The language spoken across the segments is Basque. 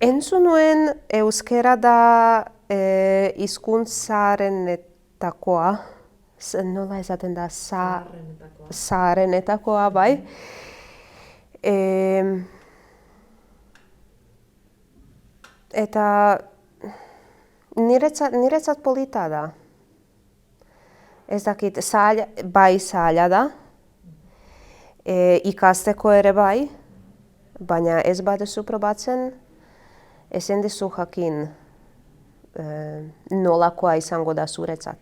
Entzun nuen euskera da hizkuntzaretakoa, nola esaten da, zaharrenetakoa, bai. Eta niretzat polita da. Ez dakit, bai zaila da, ikasteko ere bai, baina ez baduzu probatzen, ezin duzu jakin nolakoa izango da zuretzat.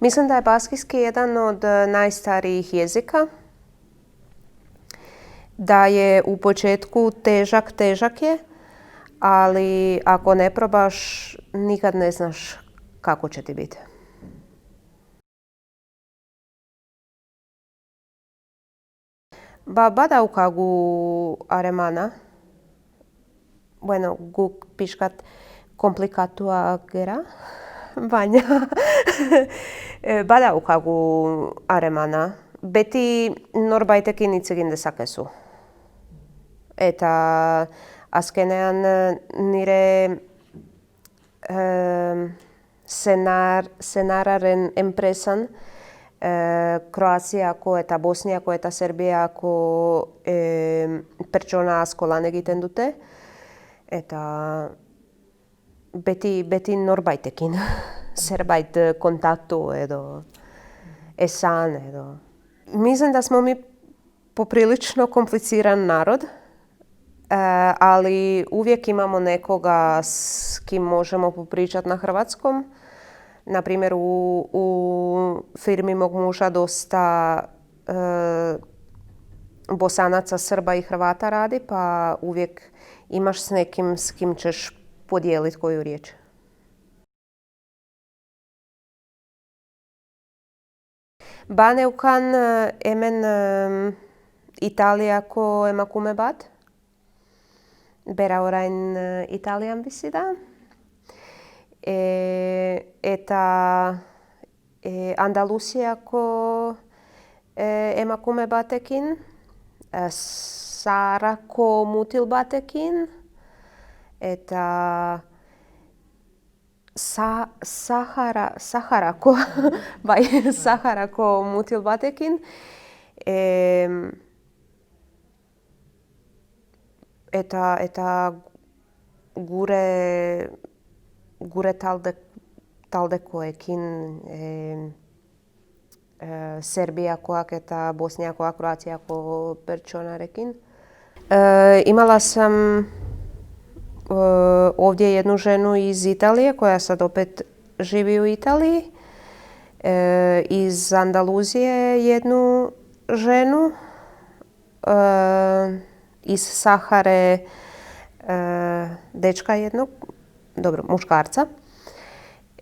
Mislim da je baskijski jedan od najstarijih jezika, da je u početku težak je, ali ako ne probaš, nikad ne znaš kako će ti biti. Badaukagu harremana, bueno, guk pixkat komplikatuak gera, baina badaukagu harremana. Beti norbaitekin hitz egin dezakezu. Eta azkenean nire senarraren enpresan Kroaziako eta Bosniako eta Serbiako pertsona asko lan egiten dute. Eta beti norbaitekin zerbait kontaktu edo esan edo. Mislim da smo mi poprilično kompliciran narod, ali uvijek imamo nekoga s kim možemo popričati na hrvatskom. Na primjer, u firmi mog muža dosta Bosanaca, Srba i Hrvata radi, pa uvijek imaš s nekim s kim ćeš podijeliti koju riječ. Baneukan hemen Italiako emakume bat, bera orain Italian bizi da. Eta Andaluziako emakume batekin, Saharako mutil batekin, eta Saharako mutil batekin. Eta gure taldekoekin, Serbijakoak eta Bosnijakoak, Kroacijako pertsonarekin. Imala sam ovdje jednu ženu iz Italije koja sad opet živi u Italiji. Iz Andaluzije jednu ženu. Iz Sahare dečka jednog, dobro, muškarca.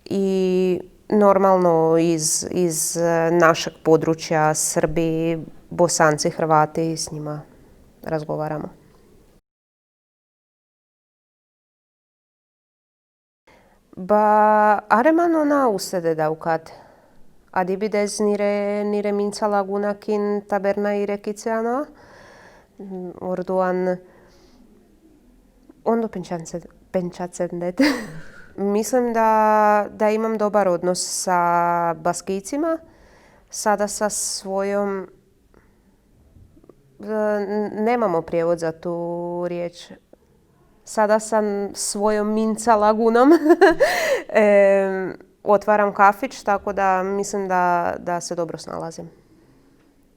I normalno iz našeg područja Srbi, Bosanci, Hrvati, s njima razgovaramo. Harreman ona uszede daukat. Adibidez, nire mintza lagunakin taberna irekitzea noa. Orduan, ondo pentsatzen dut. Mislim da imam dobar odnos sa Baskijcima. Sada sa svojom, nemamo prijevod za tu riječ. Sada sa svojom minca lagunom otvaram kafić, tako da mislim da se dobro snalazim.